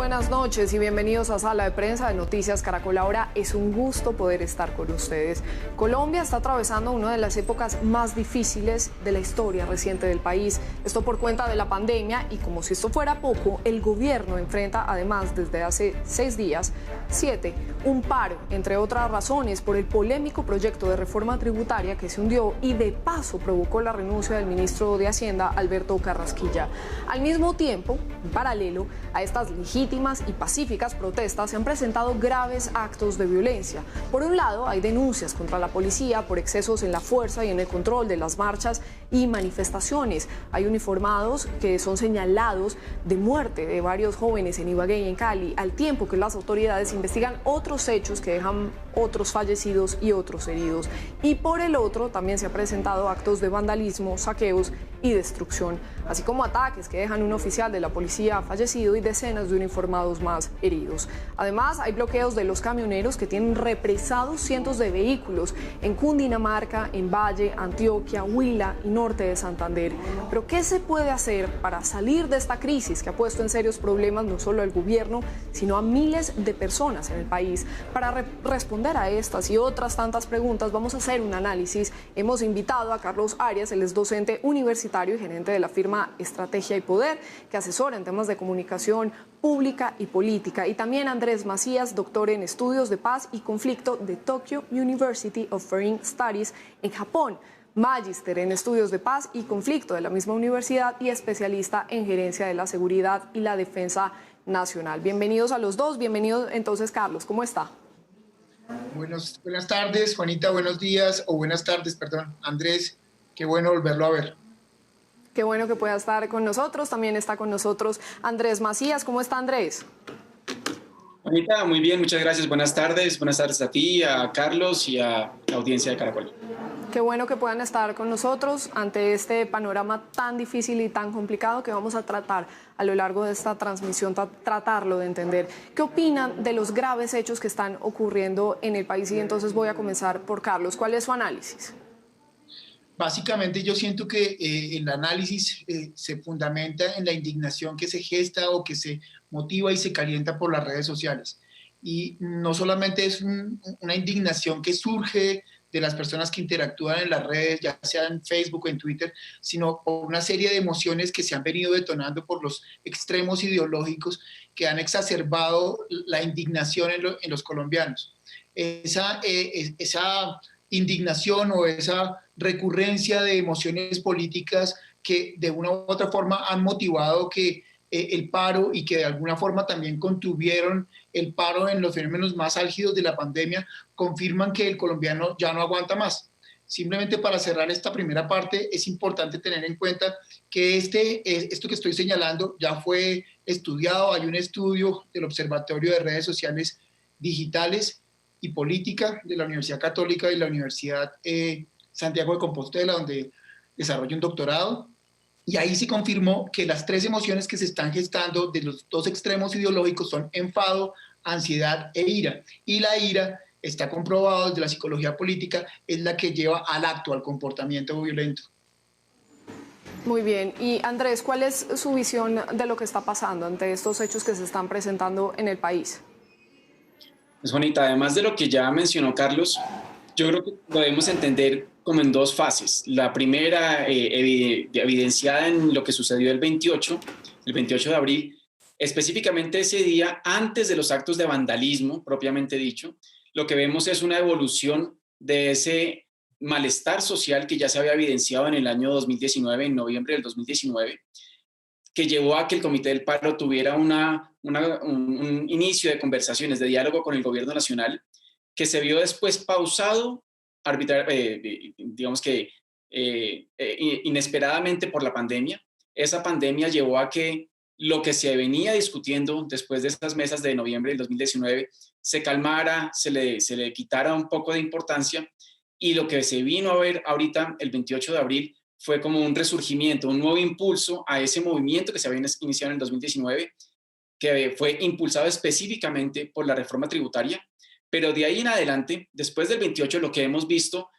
Buenas noches y bienvenidos a Sala de Prensa de Noticias Caracol. Ahora es un gusto poder estar con ustedes. Colombia está atravesando una de las épocas más difíciles de la historia reciente del país. Esto por cuenta de la pandemia y, como si esto fuera poco, el gobierno enfrenta además desde hace 6 días, 7, un paro, entre otras razones, por el polémico proyecto de reforma tributaria que se hundió y de paso provocó la renuncia del ministro de Hacienda, Alberto Carrasquilla. Al mismo tiempo, en paralelo a estas legítimas y pacíficas protestas, se han presentado graves actos de violencia. Por un lado, hay denuncias contra la policía por excesos en la fuerza y en el control de las marchas y manifestaciones. Hay uniformados que son señalados de muerte de varios jóvenes en Ibagué y en Cali, al tiempo que las autoridades investigan otros hechos que dejan otros fallecidos y otros heridos. Y por el otro, también se han presentado actos de vandalismo, saqueos y destrucción, así como ataques que dejan un oficial de la policía fallecido y decenas de uniformados más heridos. Además, hay bloqueos de los camioneros que tienen represados cientos de vehículos en Cundinamarca, en Valle, Antioquia, Huila y norte de Santander. Pero ¿qué se puede hacer para salir de esta crisis que ha puesto en serios problemas no solo al gobierno, sino a miles de personas en el país? Para responder a estas y otras tantas preguntas, vamos a hacer un análisis. Hemos invitado a Carlos Arias, él es docente universitario y gerente de la firma Estrategia y Poder, que asesora en temas de comunicación pública y política, y también Andrés Macías, doctor en estudios de paz y conflicto de Tokyo University of Foreign Studies en Japón, magíster en estudios de paz y conflicto de la misma universidad y especialista en gerencia de la seguridad y la defensa nacional. Bienvenidos a los dos. Bienvenido entonces, Carlos, ¿cómo está? Buenas tardes, Juanita, buenos días, o buenas tardes, perdón, Andrés, qué bueno volverlo a ver. Qué bueno que pueda estar con nosotros. También está con nosotros Andrés Macías. ¿Cómo está, Andrés? Juanita, muy bien, muchas gracias. Buenas tardes a ti, a Carlos y a la audiencia de Caracol. Qué bueno que puedan estar con nosotros ante este panorama tan difícil y tan complicado que vamos a tratar a lo largo de esta transmisión, tratarlo de entender. ¿Qué opinan de los graves hechos que están ocurriendo en el país? Y entonces voy a comenzar por Carlos. ¿Cuál es su análisis? Básicamente yo siento que el análisis se fundamenta en la indignación que se gesta o que se motiva y se calienta por las redes sociales. Y no solamente es una indignación que surge de las personas que interactúan en las redes, ya sea en Facebook o en Twitter, sino por una serie de emociones que se han venido detonando por los extremos ideológicos que han exacerbado la indignación en los colombianos. Esa indignación o esa recurrencia de emociones políticas que de una u otra forma han motivado que el paro y que de alguna forma también contuvieron el paro en los fenómenos más álgidos de la pandemia, confirman que el colombiano ya no aguanta más. Simplemente para cerrar esta primera parte, es importante tener en cuenta que esto que estoy señalando ya fue estudiado. Hay un estudio del Observatorio de Redes Sociales Digitales y Política de la Universidad Católica y la Universidad Santiago de Compostela, donde desarrolla un doctorado. Y ahí se confirmó que las 3 emociones que se están gestando de los 2 extremos ideológicos son enfado, ansiedad e ira. Y la ira, está comprobado desde la psicología política, es la que lleva al acto, al comportamiento violento. Muy bien. Y Andrés, ¿cuál es su visión de lo que está pasando ante estos hechos que se están presentando en el país? Pues Juanita, además de lo que ya mencionó Carlos, yo creo que lo debemos entender como en 2 fases. La primera, evidenciada en lo que sucedió el 28 de abril, específicamente ese día, antes de los actos de vandalismo, propiamente dicho, lo que vemos es una evolución de ese malestar social que ya se había evidenciado en el año 2019, en noviembre del 2019, que llevó a que el Comité del Paro tuviera un inicio de conversaciones, de diálogo con el gobierno nacional, que se vio después pausado, digamos que inesperadamente por la pandemia. Esa pandemia llevó a que lo que se venía discutiendo después de estas mesas de noviembre del 2019 se calmara, se le quitara un poco de importancia, y lo que se vino a ver ahorita, el 28 de abril, fue como un resurgimiento, un nuevo impulso a ese movimiento que se había iniciado en el 2019, que fue impulsado específicamente por la reforma tributaria. Pero de ahí en adelante, después del 28, lo que hemos visto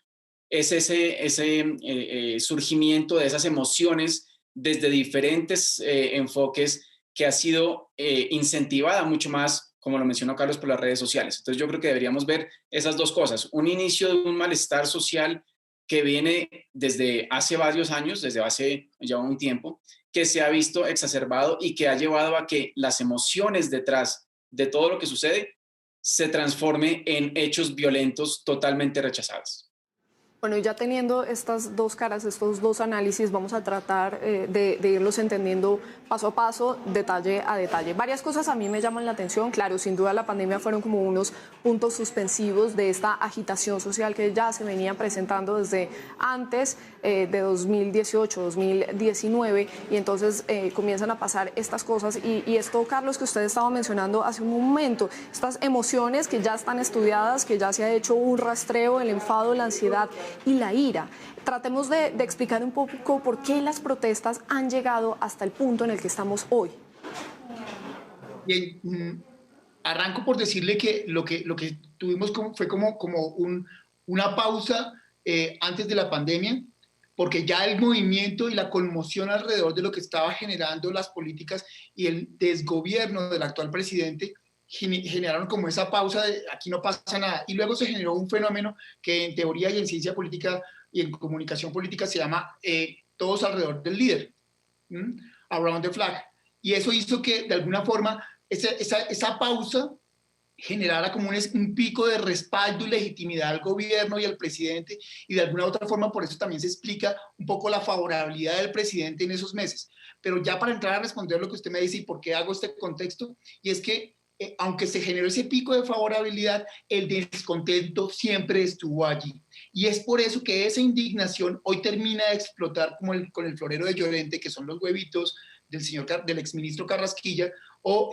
es ese surgimiento de esas emociones desde diferentes enfoques que ha sido incentivada mucho más, como lo mencionó Carlos, por las redes sociales. Entonces yo creo que deberíamos ver esas dos cosas, un inicio de un malestar social que viene desde hace varios años, desde hace ya un tiempo, que se ha visto exacerbado y que ha llevado a que las emociones detrás de todo lo que sucede se transforme en hechos violentos totalmente rechazados. Bueno, y ya teniendo estas dos caras, estos dos análisis, vamos a tratar de irlos entendiendo paso a paso, detalle a detalle. Varias cosas a mí me llaman la atención. Claro, sin duda la pandemia fueron como unos puntos suspensivos de esta agitación social que ya se venía presentando desde antes de 2018, 2019, y entonces comienzan a pasar estas cosas. Y esto, Carlos, que usted estaba mencionando hace un momento, estas emociones que ya están estudiadas, que ya se ha hecho un rastreo, el enfado, la ansiedad y la ira. Tratemos de explicar un poco por qué las protestas han llegado hasta el punto en el que estamos hoy. Bien, arranco por decirle que lo que tuvimos fue como una pausa antes de la pandemia, porque ya el movimiento y la conmoción alrededor de lo que estaba generando las políticas y el desgobierno del actual presidente generaron como esa pausa de aquí no pasa nada. Y luego se generó un fenómeno que en teoría y en ciencia política y en comunicación política se llama todos alrededor del líder, around the flag. Y eso hizo que de alguna forma esa pausa generara como un pico de respaldo y legitimidad al gobierno y al presidente, y de alguna otra forma por eso también se explica un poco la favorabilidad del presidente en esos meses. Pero ya para entrar a responder lo que usted me dice y por qué hago este contexto, y es que aunque se generó ese pico de favorabilidad, el descontento siempre estuvo allí. Y es por eso que esa indignación hoy termina de explotar como con el florero de Llorente, que son los huevitos del exministro Carrasquilla, o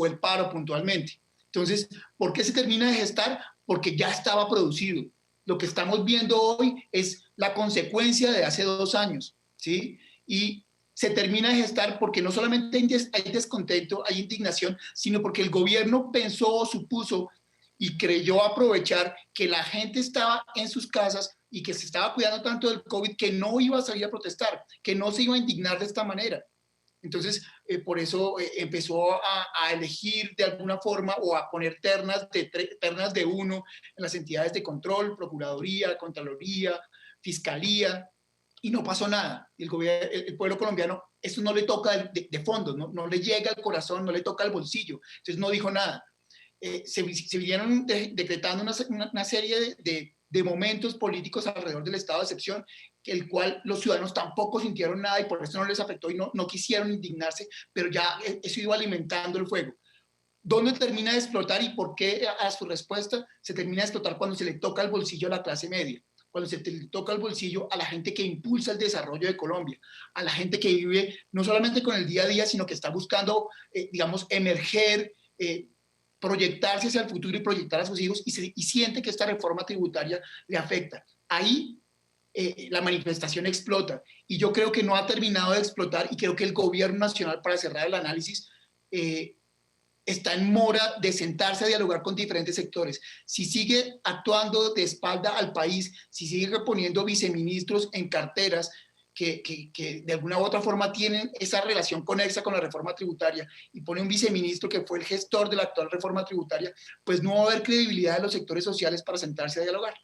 el paro puntualmente. Entonces, ¿por qué se termina de gestar? Porque ya estaba producido. Lo que estamos viendo hoy es la consecuencia de hace 2 años, ¿sí? Y se termina de gestar porque no solamente hay descontento, hay indignación, sino porque el gobierno pensó o supuso y creyó aprovechar que la gente estaba en sus casas y que se estaba cuidando tanto del COVID que no iba a salir a protestar, que no se iba a indignar de esta manera. Entonces, por eso empezó a elegir de alguna forma o a poner ternas de uno en las entidades de control, Procuraduría, Contraloría, Fiscalía, y no pasó nada. Y el pueblo colombiano, eso no le toca de fondo, no le llega al corazón, no le toca al bolsillo, entonces no dijo nada. Se vinieron decretando una serie de momentos políticos alrededor del estado de excepción, el cual los ciudadanos tampoco sintieron nada y por eso no les afectó y no quisieron indignarse, pero ya eso iba alimentando el fuego. ¿Dónde termina de explotar y por qué a su respuesta se termina de explotar cuando se le toca el bolsillo a la clase media? Cuando se le toca el bolsillo a la gente que impulsa el desarrollo de Colombia, a la gente que vive no solamente con el día a día, sino que está buscando, digamos, emerger, proyectarse hacia el futuro y proyectar a sus hijos y siente que esta reforma tributaria le afecta. Ahí la manifestación explota y yo creo que no ha terminado de explotar y creo que el gobierno nacional, para cerrar el análisis, está en mora de sentarse a dialogar con diferentes sectores. Si sigue actuando de espalda al país, si sigue poniendo viceministros en carteras que de alguna u otra forma tienen esa relación conexa con la reforma tributaria y pone un viceministro que fue el gestor de la actual reforma tributaria, pues no va a haber credibilidad de los sectores sociales para sentarse a dialogar.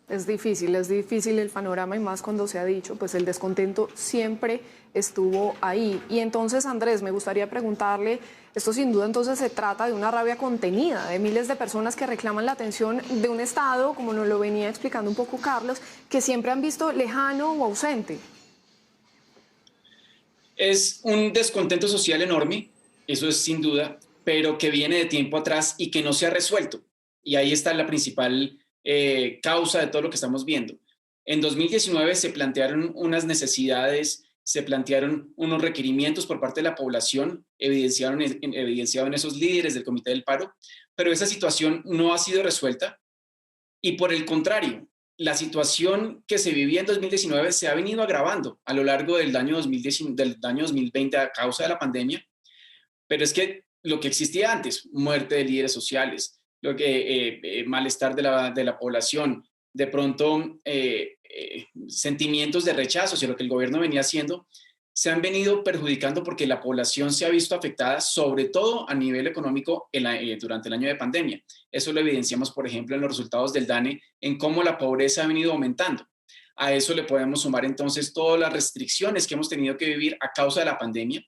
Es difícil el panorama y más cuando se ha dicho, pues el descontento siempre estuvo ahí. Y entonces, Andrés, me gustaría preguntarle, esto sin duda entonces se trata de una rabia contenida, de miles de personas que reclaman la atención de un Estado, como nos lo venía explicando un poco Carlos, que siempre han visto lejano o ausente. Es un descontento social enorme, eso es sin duda, pero que viene de tiempo atrás y que no se ha resuelto. Y ahí está la principal causa de todo lo que estamos viendo. En 2019 se plantearon unas necesidades, se plantearon unos requerimientos por parte de la población, evidenciaron en esos líderes del Comité del Paro, pero esa situación no ha sido resuelta y por el contrario, la situación que se vivía en 2019 se ha venido agravando a lo largo del año 2020 a causa de la pandemia, pero es que lo que existía antes, muerte de líderes sociales, malestar de la población, de pronto sentimientos de rechazo hacia lo que el gobierno venía haciendo, se han venido perjudicando porque la población se ha visto afectada, sobre todo a nivel económico durante el año de pandemia. Eso lo evidenciamos, por ejemplo, en los resultados del DANE, en cómo la pobreza ha venido aumentando. A eso le podemos sumar entonces todas las restricciones que hemos tenido que vivir a causa de la pandemia,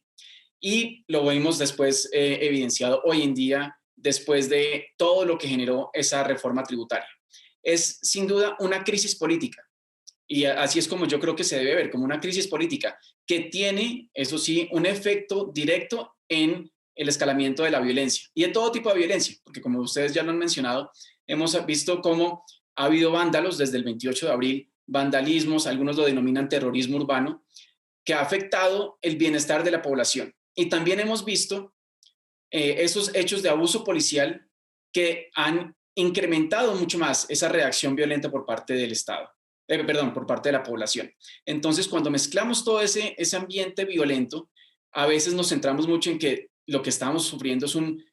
y lo vemos después evidenciado hoy en día después de todo lo que generó esa reforma tributaria. Es sin duda una crisis política. Y así es como yo creo que se debe ver, como una crisis política que tiene, eso sí, un efecto directo en el escalamiento de la violencia y de todo tipo de violencia, porque como ustedes ya lo han mencionado, hemos visto cómo ha habido vándalos desde el 28 de abril, vandalismos, algunos lo denominan terrorismo urbano, que ha afectado el bienestar de la población. Y también hemos visto esos hechos de abuso policial que han incrementado mucho más esa reacción violenta por parte del Estado. Por parte de la población. Entonces, cuando mezclamos todo ese ambiente violento, a veces nos centramos mucho en que lo que estamos sufriendo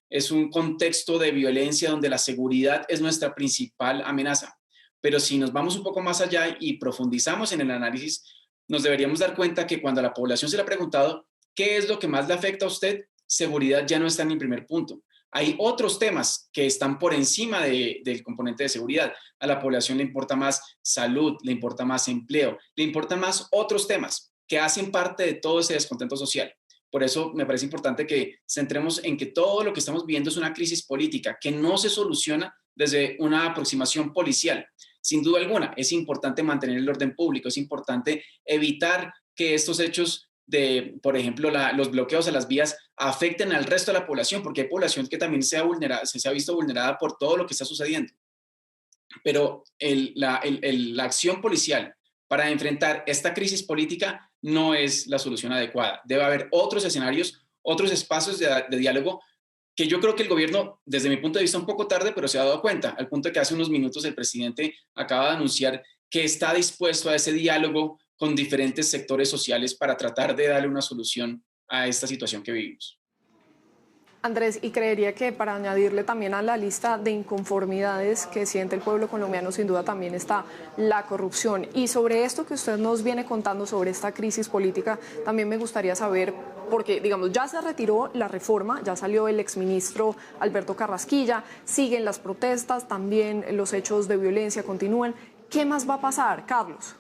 es un contexto de violencia donde la seguridad es nuestra principal amenaza. Pero si nos vamos un poco más allá y profundizamos en el análisis, nos deberíamos dar cuenta que cuando a la población se le ha preguntado ¿qué es lo que más le afecta a usted? Seguridad ya no está en el primer punto. Hay otros temas que están por encima del componente de seguridad. A la población le importa más salud, le importa más empleo, le importan más otros temas que hacen parte de todo ese descontento social. Por eso me parece importante que centremos en que todo lo que estamos viendo es una crisis política que no se soluciona desde una aproximación policial. Sin duda alguna, es importante mantener el orden público, es importante evitar que estos hechos por ejemplo, los bloqueos a las vías afecten al resto de la población, porque hay población que también se ha visto vulnerada por todo lo que está sucediendo. Pero la acción policial para enfrentar esta crisis política no es la solución adecuada. Debe haber otros escenarios, otros espacios de diálogo que yo creo que el gobierno, desde mi punto de vista, un poco tarde, pero se ha dado cuenta, al punto de que hace unos minutos el presidente acaba de anunciar que está dispuesto a ese diálogo con diferentes sectores sociales para tratar de darle una solución a esta situación que vivimos. Andrés, y creería que para añadirle también a la lista de inconformidades que siente el pueblo colombiano, sin duda también está la corrupción. Y sobre esto que usted nos viene contando, sobre esta crisis política, también me gustaría saber, porque digamos, ya se retiró la reforma, ya salió el exministro Alberto Carrasquilla, siguen las protestas, también los hechos de violencia continúan. ¿Qué más va a pasar, Carlos?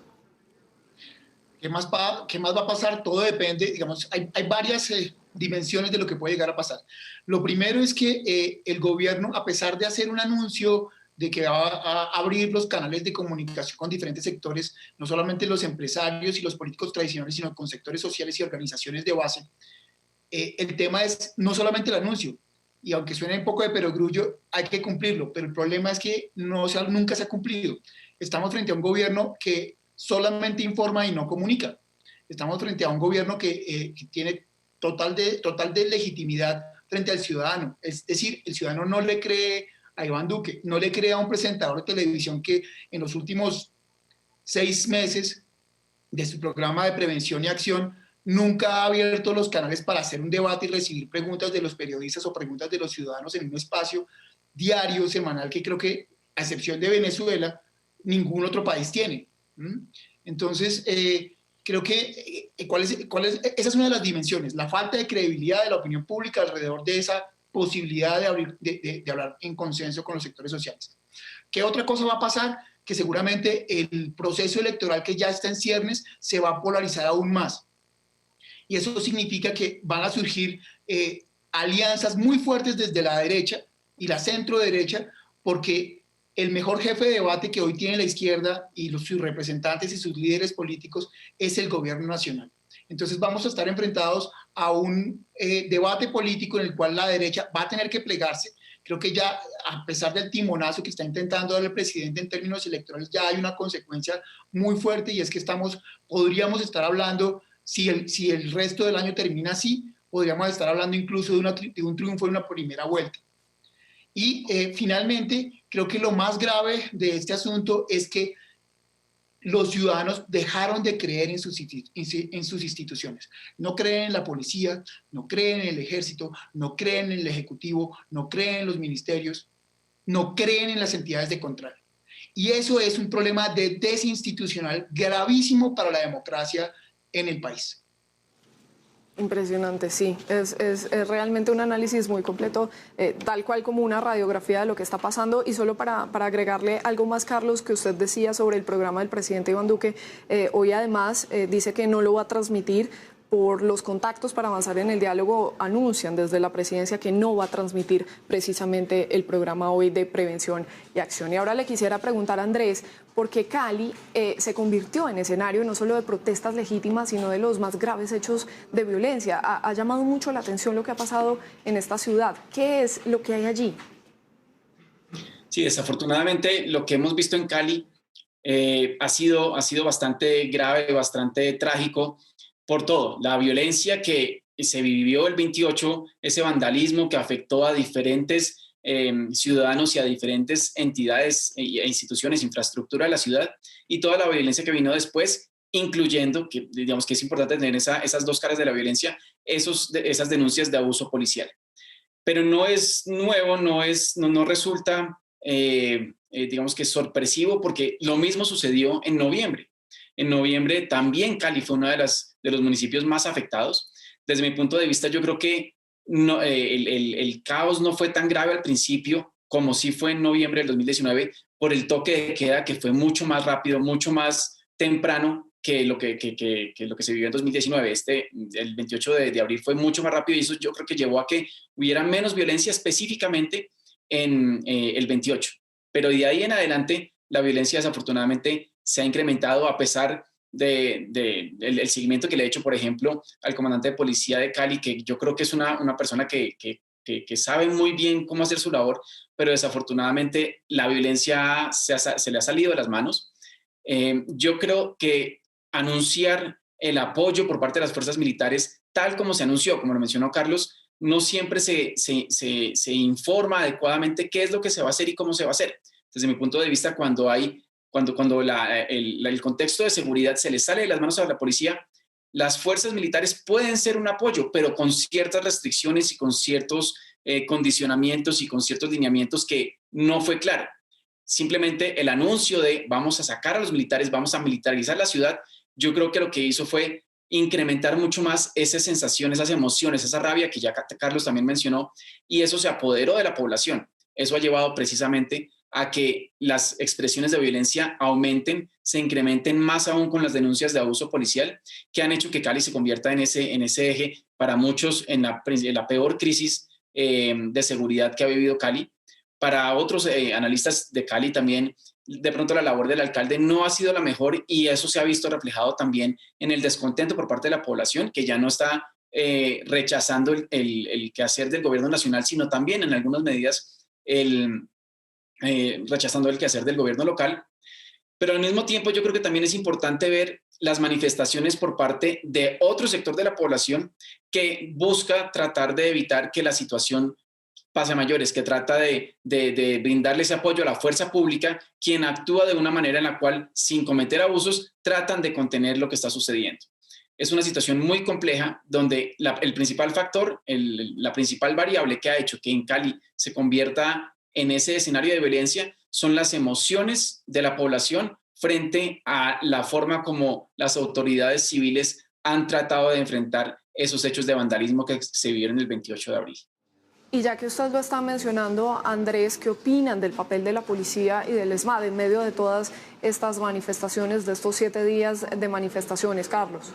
¿Qué más va a pasar? Todo depende, digamos, hay varias dimensiones de lo que puede llegar a pasar. Lo primero es que el gobierno, a pesar de hacer un anuncio de que va a abrir los canales de comunicación con diferentes sectores, no solamente los empresarios y los políticos tradicionales, sino con sectores sociales y organizaciones de base, el tema es no solamente el anuncio, y aunque suene un poco de perogrullo, hay que cumplirlo, pero el problema es que nunca se ha cumplido. Estamos frente a un gobierno que solamente informa y no comunica. Estamos frente a un gobierno que tiene total de legitimidad frente al ciudadano. Es decir, el ciudadano no le cree a Iván Duque, no le cree a un presentador de televisión que en los últimos 6 meses de su programa de prevención y acción nunca ha abierto los canales para hacer un debate y recibir preguntas de los periodistas o preguntas de los ciudadanos en un espacio diario, semanal, que creo que, a excepción de Venezuela, ningún otro país tiene. Entonces, creo que esa es una de las dimensiones, la falta de credibilidad de la opinión pública alrededor de esa posibilidad de hablar en consenso con los sectores sociales. ¿Qué otra cosa va a pasar? Que seguramente el proceso electoral que ya está en ciernes se va a polarizar aún más. Y eso significa que van a surgir alianzas muy fuertes desde la derecha y la centro derecha, porque el mejor jefe de debate que hoy tiene la izquierda y sus representantes y sus líderes políticos es el gobierno nacional. Entonces vamos a estar enfrentados a un debate político en el cual la derecha va a tener que plegarse. Creo que ya, a pesar del timonazo que está intentando dar el presidente en términos electorales, ya hay una consecuencia muy fuerte, y es que podríamos estar hablando, si el resto del año termina así, podríamos estar hablando incluso de un triunfo en una primera vuelta. Y finalmente, creo que lo más grave de este asunto es que los ciudadanos dejaron de creer en sus instituciones. No creen en la policía, no creen en el ejército, no creen en el ejecutivo, no creen en los ministerios, no creen en las entidades de control. Y eso es un problema desinstitucional gravísimo para la democracia en el país. Impresionante, sí. Es realmente un análisis muy completo, tal cual como una radiografía de lo que está pasando. Y solo para agregarle algo más, Carlos, que usted decía sobre el programa del presidente Iván Duque, hoy además dice que no lo va a transmitir por los contactos para avanzar en el diálogo. Anuncian desde la presidencia que no va a transmitir precisamente el programa hoy de prevención y acción. Y ahora le quisiera preguntar a Andrés, ¿por qué Cali se convirtió en escenario no solo de protestas legítimas, sino de los más graves hechos de violencia? Ha llamado mucho la atención lo que ha pasado en esta ciudad. ¿Qué es lo que hay allí? Sí, desafortunadamente lo que hemos visto en Cali ha sido bastante grave, bastante trágico por todo. La violencia que se vivió el 28, ese vandalismo que afectó a diferentes ciudadanos y a diferentes entidades e instituciones, infraestructura de la ciudad, y toda la violencia que vino después, incluyendo, que digamos que es importante tener esas dos caras de la violencia, esas denuncias de abuso policial. Pero no es nuevo, no resulta, digamos que sorpresivo, porque lo mismo sucedió en noviembre. En noviembre también Cali fue uno de los municipios más afectados. Desde mi punto de vista, yo creo que no, el caos no fue tan grave al principio como sí fue en noviembre del 2019 por el toque de queda, que fue mucho más rápido, mucho más temprano que lo que se vivió en 2019. El 28 de abril fue mucho más rápido, y eso yo creo que llevó a que hubiera menos violencia específicamente en el 28. Pero de ahí en adelante la violencia desafortunadamente se ha incrementado, a pesar del seguimiento que le he hecho, por ejemplo, al comandante de policía de Cali, que yo creo que es una persona que sabe muy bien cómo hacer su labor, pero desafortunadamente la violencia se le ha salido de las manos. Yo creo que anunciar el apoyo por parte de las fuerzas militares, tal como se anunció, como lo mencionó Carlos, no siempre se informa adecuadamente qué es lo que se va a hacer y cómo se va a hacer. Desde mi punto de vista, cuando el contexto de seguridad se le sale de las manos a la policía, las fuerzas militares pueden ser un apoyo, pero con ciertas restricciones y con ciertos condicionamientos y con ciertos lineamientos que no fue claro. Simplemente el anuncio de vamos a sacar a los militares, vamos a militarizar la ciudad, yo creo que lo que hizo fue incrementar mucho más esa sensación, esas emociones, esa rabia que ya Carlos también mencionó, y eso se apoderó de la población. Eso ha llevado precisamente a que las expresiones de violencia aumenten, se incrementen más aún con las denuncias de abuso policial, que han hecho que Cali se convierta en ese eje para muchos en la peor crisis de seguridad que ha vivido Cali. Para otros analistas de Cali también, de pronto la labor del alcalde no ha sido la mejor, y eso se ha visto reflejado también en el descontento por parte de la población, que ya no está rechazando el quehacer del gobierno nacional, sino también en algunas medidas rechazando el quehacer del gobierno local. Pero al mismo tiempo yo creo que también es importante ver las manifestaciones por parte de otro sector de la población que busca tratar de evitar que la situación pase a mayores, que trata de brindarle ese apoyo a la fuerza pública, quien actúa de una manera en la cual, sin cometer abusos, tratan de contener lo que está sucediendo. Es una situación muy compleja, donde el principal factor, la principal variable que ha hecho que en Cali se convierta en ese escenario de violencia son las emociones de la población frente a la forma como las autoridades civiles han tratado de enfrentar esos hechos de vandalismo que se vivieron el 28 de abril. Y ya que usted lo está mencionando, Andrés, ¿qué opinan del papel de la policía y del ESMAD en medio de todas estas manifestaciones, de estos 7 días de manifestaciones, Carlos?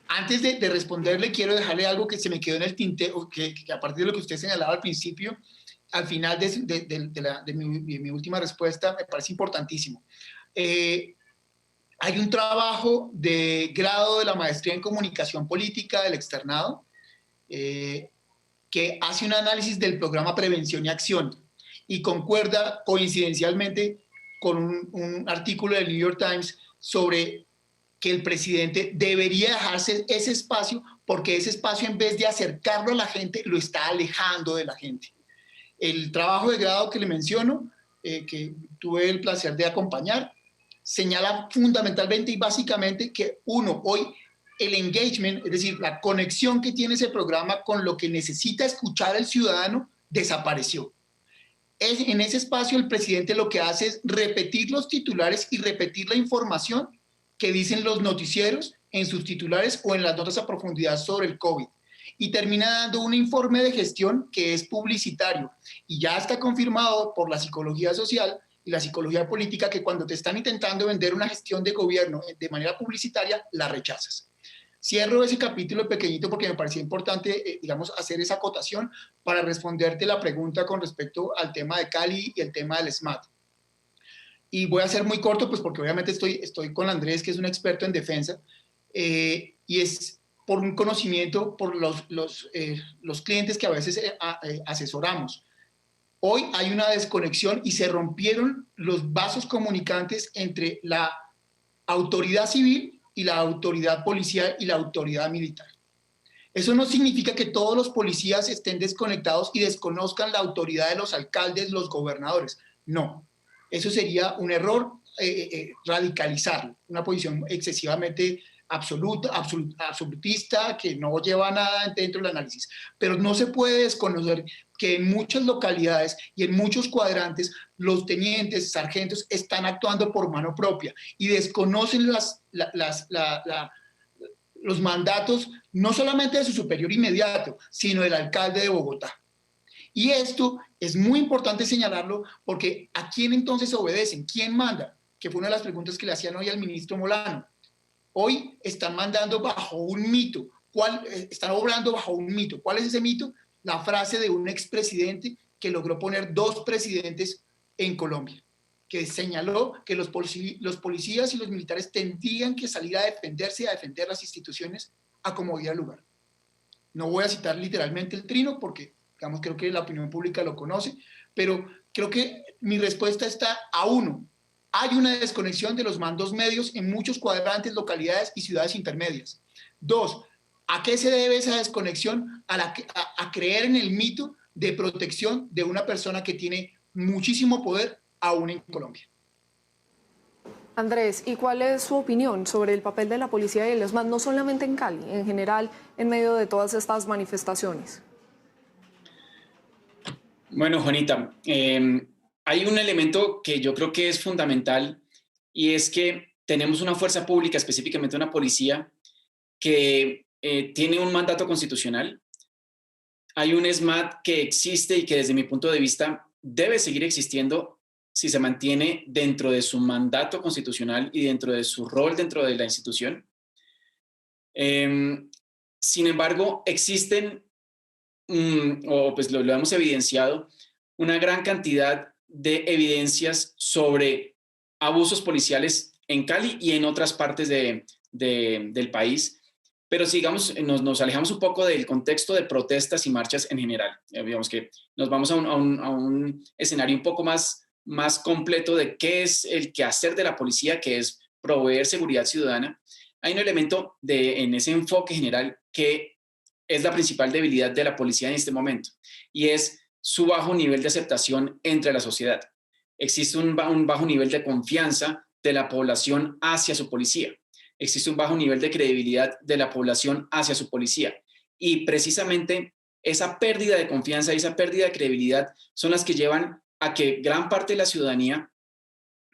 Antes de responderle, quiero dejarle algo que se me quedó en el tintero, que a partir de lo que usted señalaba al principio, al final de mi última respuesta, me parece importantísimo. Hay un trabajo de grado de la maestría en comunicación política del externado, que hace un análisis del programa Prevención y Acción y concuerda coincidencialmente con un artículo del New York Times sobre que el presidente debería dejarse ese espacio, porque ese espacio, en vez de acercarlo a la gente, lo está alejando de la gente. El trabajo de grado que le menciono, que tuve el placer de acompañar, señala fundamentalmente y básicamente que hoy el engagement, es decir, la conexión que tiene ese programa con lo que necesita escuchar el ciudadano, desapareció. En ese espacio el presidente lo que hace es repetir los titulares y repetir la información que dicen los noticieros en sus titulares o en las notas a profundidad sobre el COVID. Y termina dando un informe de gestión que es publicitario. Y ya está confirmado por la psicología social y la psicología política que cuando te están intentando vender una gestión de gobierno de manera publicitaria, la rechazas. Cierro ese capítulo pequeñito porque me parecía importante, digamos, hacer esa acotación para responderte la pregunta con respecto al tema de Cali y el tema del SMAT. Y voy a ser muy corto, pues porque obviamente estoy con Andrés, que es un experto en defensa, y es por un conocimiento por los clientes que a veces asesoramos. Hoy hay una desconexión y se rompieron los vasos comunicantes entre la autoridad civil y la autoridad policial y la autoridad militar. Eso no significa que todos los policías estén desconectados y desconozcan la autoridad de los alcaldes, los gobernadores. No, eso sería un error radicalizar una posición excesivamente absolutista que no lleva nada dentro del análisis. Pero no se puede desconocer que en muchas localidades y en muchos cuadrantes los tenientes, sargentos están actuando por mano propia y desconocen los mandatos no solamente de su superior inmediato, sino del alcalde de Bogotá. Y esto es muy importante señalarlo porque ¿a quién entonces obedecen? ¿Quién manda? Que fue una de las preguntas que le hacían hoy al ministro Molano. Hoy están mandando bajo un mito. Están obrando bajo un mito. ¿Cuál es ese mito? La frase de un expresidente que logró poner 2 presidentes en Colombia, que señaló que los policías y los militares tendrían que salir a defenderse y a defender las instituciones a como diera lugar. No voy a citar literalmente el trino porque, digamos, creo que la opinión pública lo conoce, pero creo que mi respuesta está a uno. Hay una desconexión de los mandos medios en muchos cuadrantes, localidades y ciudades intermedias. 2, ¿a qué se debe esa desconexión? A creer en el mito de protección de una persona que tiene muchísimo poder aún en Colombia. Andrés, ¿y cuál es su opinión sobre el papel de la policía y el SMAT, no solamente en Cali, en general, en medio de todas estas manifestaciones? Bueno, Juanita, hay un elemento que yo creo que es fundamental y es que tenemos una fuerza pública, específicamente una policía, que tiene un mandato constitucional. Hay un SMAT que existe y que desde mi punto de vista debe seguir existiendo si se mantiene dentro de su mandato constitucional y dentro de su rol dentro de la institución. Sin embargo, existen, o pues lo hemos evidenciado, una gran cantidad de evidencias sobre abusos policiales en Cali y en otras partes del país. Pero sigamos, nos alejamos un poco del contexto de protestas y marchas en general. Digamos que nos vamos a un escenario un poco más completo de qué es el quehacer de la policía, que es proveer seguridad ciudadana. Hay un elemento en ese enfoque general que es la principal debilidad de la policía en este momento, y es su bajo nivel de aceptación entre la sociedad. Existe un bajo nivel de confianza de la población hacia su policía. Existe un bajo nivel de credibilidad de la población hacia su policía. Y precisamente esa pérdida de confianza y esa pérdida de credibilidad son las que llevan a que gran parte de la ciudadanía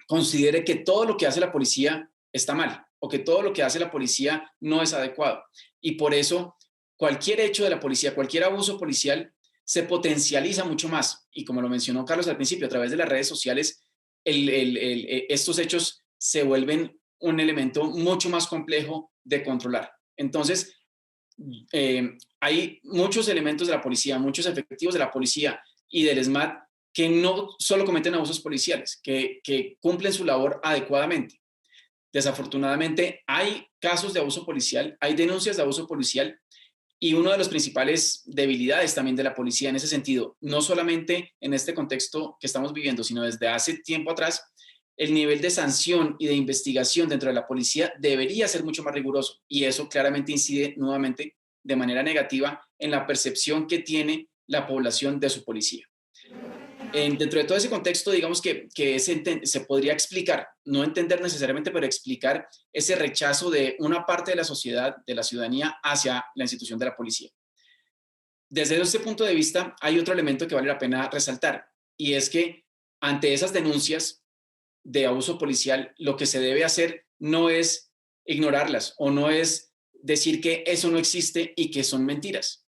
considere que todo lo que hace la policía está mal o que todo lo que hace la policía no es adecuado. Y por eso cualquier hecho de la policía, cualquier abuso policial se potencializa mucho más. Y como lo mencionó Carlos al principio, a través de las redes sociales, estos hechos se vuelven un elemento mucho más complejo de controlar. Entonces, hay muchos elementos de la policía, muchos efectivos de la policía y del SMAT que no solo cometen abusos policiales, que cumplen su labor adecuadamente. Desafortunadamente, hay casos de abuso policial, hay denuncias de abuso policial, y una de las principales debilidades también de la policía en ese sentido, no solamente en este contexto que estamos viviendo, sino desde hace tiempo atrás, el nivel de sanción y de investigación dentro de la policía debería ser mucho más riguroso, y eso claramente incide nuevamente de manera negativa en la percepción que tiene la población de su policía. Dentro de todo ese contexto, digamos que se podría explicar, no entender necesariamente, pero explicar ese rechazo de una parte de la sociedad, de la ciudadanía, hacia la institución de la policía. Desde este punto de vista, hay otro elemento que vale la pena resaltar, y es que ante esas denuncias de abuso policial, lo que se debe hacer no es ignorarlas o no es decir que eso no existe y que son mentiras.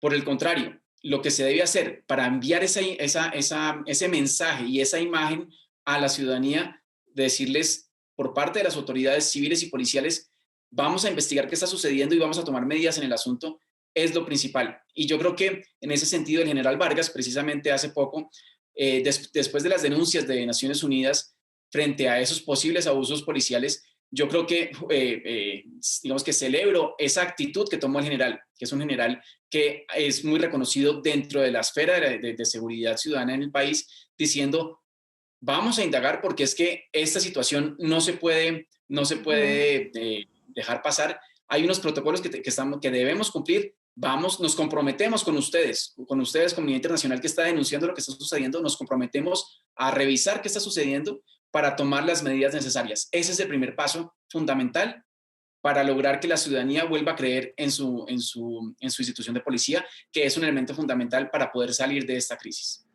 Por el contrario, lo que se debe hacer para enviar ese mensaje y esa imagen a la ciudadanía, de decirles por parte de las autoridades civiles y policiales, vamos a investigar qué está sucediendo y vamos a tomar medidas en el asunto, es lo principal. Y yo creo que en ese sentido el general Vargas, precisamente hace poco, después de las denuncias de Naciones Unidas frente a esos posibles abusos policiales, yo creo que, digamos que celebro esa actitud que tomó el general, que es un general que es muy reconocido dentro de la esfera de seguridad ciudadana en el país, diciendo, vamos a indagar porque es que esta situación no se puede dejar pasar. Hay unos protocolos que debemos cumplir. Nos comprometemos con ustedes, comunidad internacional que está denunciando lo que está sucediendo, nos comprometemos a revisar qué está sucediendo para tomar las medidas necesarias. Ese es el primer paso fundamental para lograr que la ciudadanía vuelva a creer en su institución de policía, que es un elemento fundamental para poder salir de esta crisis.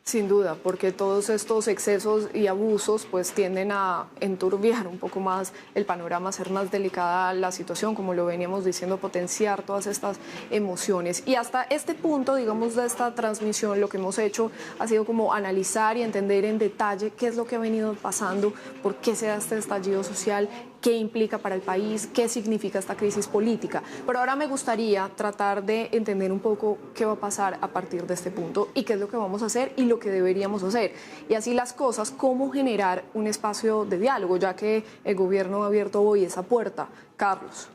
Sin duda, porque todos estos excesos y abusos pues tienden a enturbiar un poco más el panorama, hacer más delicada la situación, como lo veníamos diciendo, potenciar todas estas emociones. Y hasta este punto, digamos, de esta transmisión, lo que hemos hecho ha sido como analizar y entender en detalle qué es lo que ha venido pasando, por qué se da este estallido social, qué implica para el país, qué significa esta crisis política. Pero ahora me gustaría tratar de entender un poco qué va a pasar a partir de este punto y qué es lo que vamos a hacer y lo que deberíamos hacer. Y así las cosas, cómo generar un espacio de diálogo, ya que el gobierno ha abierto hoy esa puerta. Carlos.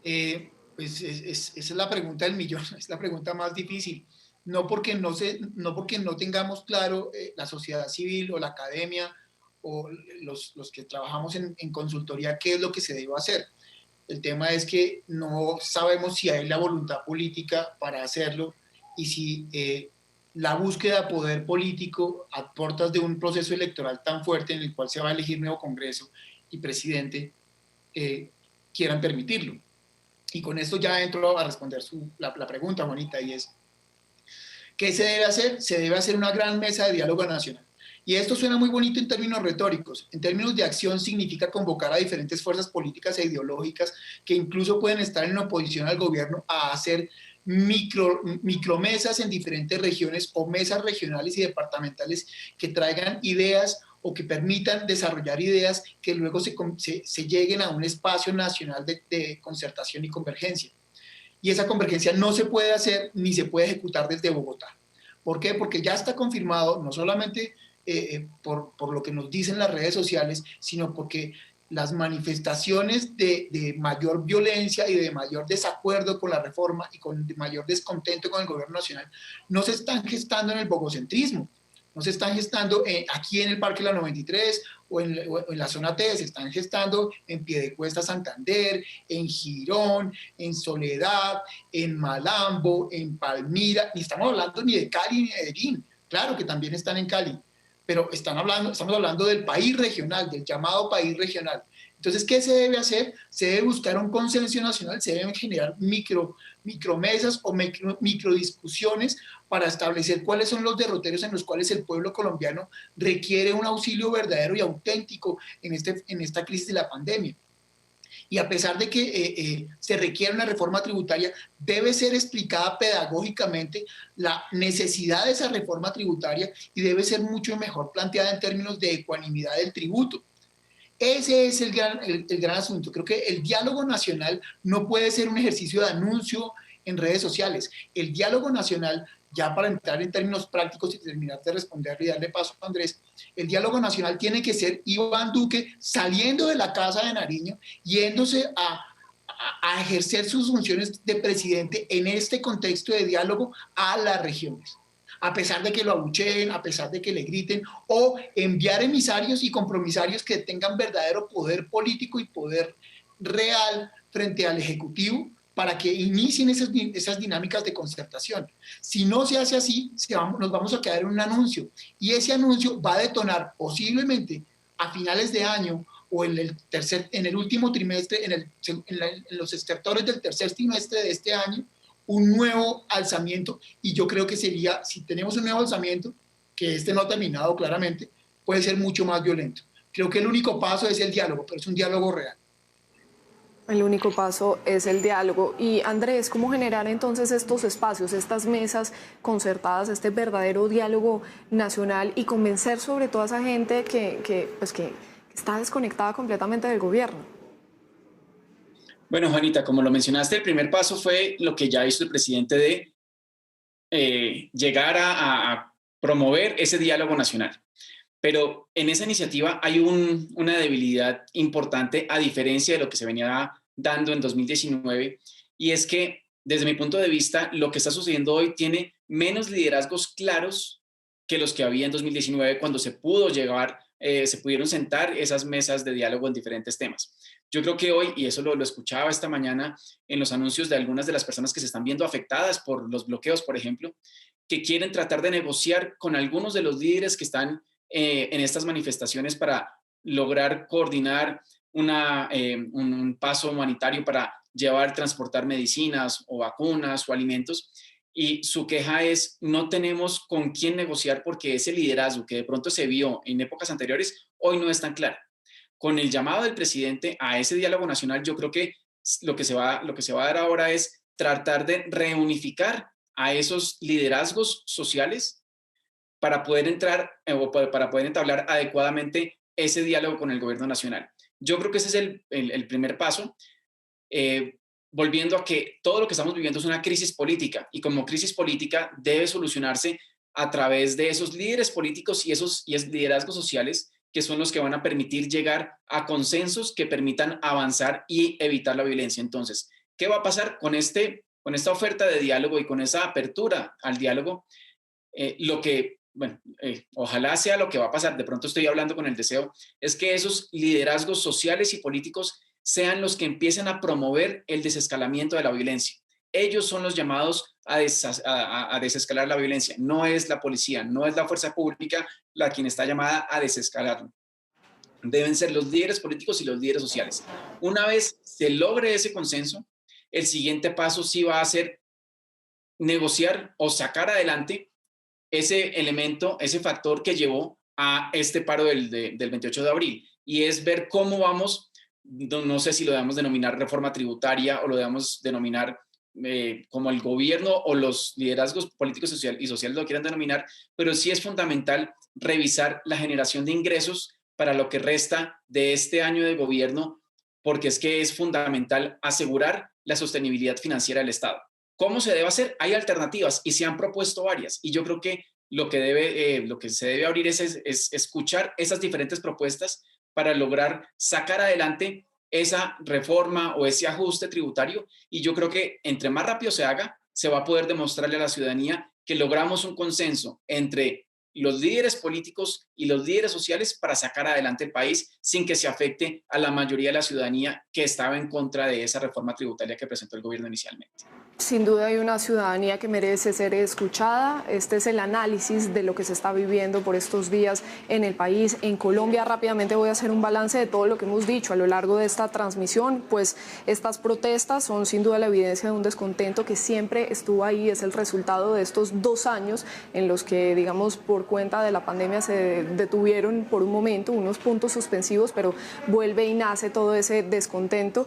Pues esa es la pregunta del millón, es la pregunta más difícil. No porque no tengamos claro la sociedad civil o la academia o los que trabajamos en consultoría qué es lo que se debe hacer. El tema es que no sabemos si hay la voluntad política para hacerlo y si la búsqueda de poder político a puertas de un proceso electoral tan fuerte en el cual se va a elegir nuevo Congreso y presidente quieran permitirlo. Y con esto ya entro a responder la pregunta, Juanita, y es, ¿qué se debe hacer? Se debe hacer una gran mesa de diálogo nacional. Y esto suena muy bonito en términos retóricos. En términos de acción significa convocar a diferentes fuerzas políticas e ideológicas que incluso pueden estar en oposición al gobierno a hacer micromesas en diferentes regiones o mesas regionales y departamentales que traigan ideas o que permitan desarrollar ideas que luego se lleguen a un espacio nacional de concertación y convergencia. Y esa convergencia no se puede hacer ni se puede ejecutar desde Bogotá. ¿Por qué? Porque ya está confirmado, no solamente por lo que nos dicen las redes sociales, sino porque las manifestaciones de mayor violencia y de mayor desacuerdo con la reforma y de mayor descontento con el gobierno nacional no se están gestando en el bogocentrismo, no se están gestando aquí en el Parque La 93 o en la zona T, se están gestando en Piedecuesta, Santander, en Girón, en Soledad, en Malambo, en Palmira, ni estamos hablando ni de Cali ni de Medellín, claro que también están en Cali, pero estamos hablando del país regional, del llamado país regional. Entonces, ¿qué se debe hacer? Se debe buscar un consenso nacional, se deben generar micromesas o microdiscusiones para establecer cuáles son los derroteros en los cuales el pueblo colombiano requiere un auxilio verdadero y auténtico en esta crisis de la pandemia. Y a pesar de que se requiere una reforma tributaria, debe ser explicada pedagógicamente la necesidad de esa reforma tributaria y debe ser mucho mejor planteada en términos de ecuanimidad del tributo. Ese es el gran asunto. Creo que el diálogo nacional no puede ser un ejercicio de anuncio en redes sociales. El diálogo nacional, ya para entrar en términos prácticos y terminar de responderle y darle paso a Andrés, el diálogo nacional tiene que ser Iván Duque saliendo de la Casa de Nariño, yéndose a ejercer sus funciones de presidente en este contexto de diálogo a las regiones, a pesar de que lo abucheen, a pesar de que le griten, o enviar emisarios y compromisarios que tengan verdadero poder político y poder real frente al Ejecutivo para que inicien esas dinámicas de concertación. Si no se hace así, nos vamos a quedar en un anuncio, y ese anuncio va a detonar posiblemente a finales de año o en el último trimestre, en los sectores del tercer trimestre de este año, un nuevo alzamiento, y yo creo que sería, si tenemos un nuevo alzamiento, que este no ha terminado claramente, puede ser mucho más violento. Creo que el único paso es el diálogo, pero es un diálogo real. El único paso es el diálogo. Y Andrés, ¿cómo generar entonces estos espacios, estas mesas concertadas, este verdadero diálogo nacional y convencer sobre todo a esa gente que está desconectada completamente del gobierno? Bueno, Juanita, como lo mencionaste, el primer paso fue lo que ya hizo el presidente de llegar a promover ese diálogo nacional. Pero en esa iniciativa hay una debilidad importante a diferencia de lo que se venía dando en 2019, y es que desde mi punto de vista lo que está sucediendo hoy tiene menos liderazgos claros que los que había en 2019 cuando se pudieron sentar esas mesas de diálogo en diferentes temas. Yo creo que hoy, y eso lo escuchaba esta mañana en los anuncios de algunas de las personas que se están viendo afectadas por los bloqueos, por ejemplo, que quieren tratar de negociar con algunos de los líderes que están en estas manifestaciones para lograr coordinar un paso humanitario para transportar medicinas o vacunas o alimentos. Y su queja es: no tenemos con quién negociar porque ese liderazgo que de pronto se vio en épocas anteriores hoy no es tan claro. Con el llamado del presidente a ese diálogo nacional, yo creo que lo que se va a dar ahora es tratar de reunificar a esos liderazgos sociales para poder entrar o para poder entablar adecuadamente ese diálogo con el gobierno nacional. Yo creo que ese es el primer paso, volviendo a que todo lo que estamos viviendo es una crisis política, y como crisis política debe solucionarse a través de esos líderes políticos y esos liderazgos sociales que son los que van a permitir llegar a consensos que permitan avanzar y evitar la violencia. Entonces, ¿qué va a pasar con esta oferta de diálogo y con esa apertura al diálogo? Ojalá sea lo que va a pasar, de pronto estoy hablando con el deseo, es que esos liderazgos sociales y políticos sean los que empiecen a promover el desescalamiento de la violencia. Ellos son los llamados a desescalar la violencia, no es la policía, no es la fuerza pública la quien está llamada a desescalarlo. Deben ser los líderes políticos y los líderes sociales. Una vez se logre ese consenso, el siguiente paso sí va a ser negociar o sacar adelante ese elemento, ese factor que llevó a este paro del 28 de abril, y es ver cómo vamos, no sé si lo debemos denominar reforma tributaria o lo debemos denominar como el gobierno o los liderazgos políticos y sociales lo quieran denominar, pero sí es fundamental revisar la generación de ingresos para lo que resta de este año de gobierno, porque es que es fundamental asegurar la sostenibilidad financiera del Estado. ¿Cómo se debe hacer? Hay alternativas y se han propuesto varias, y yo creo que lo que se debe abrir es escuchar esas diferentes propuestas para lograr sacar adelante esa reforma o ese ajuste tributario, y yo creo que entre más rápido se haga, se va a poder demostrarle a la ciudadanía que logramos un consenso entre los líderes políticos y los líderes sociales para sacar adelante el país sin que se afecte a la mayoría de la ciudadanía que estaba en contra de esa reforma tributaria que presentó el gobierno inicialmente. Sin duda hay una ciudadanía que merece ser escuchada. Este es el análisis de lo que se está viviendo por estos días en el país. En Colombia, rápidamente voy a hacer un balance de todo lo que hemos dicho a lo largo de esta transmisión. Pues estas protestas son sin duda la evidencia de un descontento que siempre estuvo ahí. Es el resultado de estos 2 años en los que, digamos, por cuenta de la pandemia se detuvieron por un momento unos puntos suspensivos, pero vuelve y nace todo ese descontento.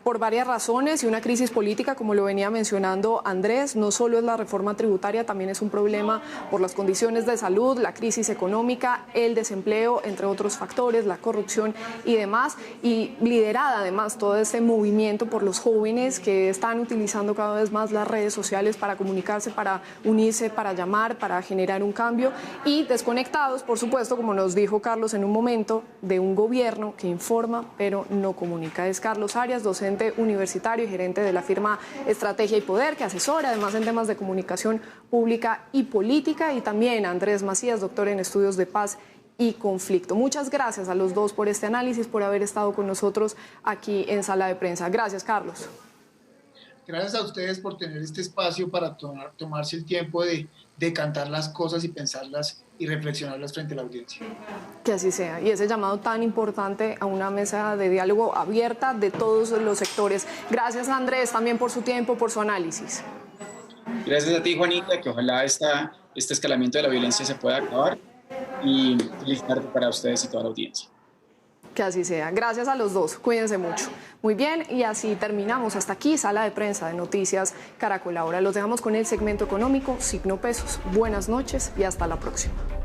Por varias razones y una crisis política, como lo venía mencionando Andrés. No solo es la reforma tributaria, también es un problema por las condiciones de salud, la crisis económica, el desempleo, entre otros factores, la corrupción y demás, y liderada además todo este movimiento por los jóvenes que están utilizando cada vez más las redes sociales para comunicarse, para unirse, para llamar, para generar un cambio, y desconectados, por supuesto, como nos dijo Carlos en un momento, de un gobierno que informa pero no comunica. Es Carlos Arias, docente universitario y gerente de la firma Estrategia y Poder, que asesora además en temas de comunicación pública y política, y también Andrés Macías, doctor en estudios de paz y conflicto. Muchas gracias a los dos por este análisis, por haber estado con nosotros aquí en Sala de Prensa. Gracias, Carlos. Gracias a ustedes por tener este espacio para tomarse el tiempo de decantar las cosas y pensarlas y reflexionarlas frente a la audiencia. Que así sea, y ese llamado tan importante a una mesa de diálogo abierta de todos los sectores. Gracias, Andrés, también por su tiempo, por su análisis. Gracias a ti, Juanita, que ojalá este escalamiento de la violencia se pueda acabar, y felicitarte para ustedes y toda la audiencia. Que así sea. Gracias a los dos. Cuídense mucho. Muy bien, y así terminamos. Hasta aquí, Sala de Prensa de Noticias Caracol. Ahora los dejamos con el segmento económico, Signo Pesos. Buenas noches y hasta la próxima.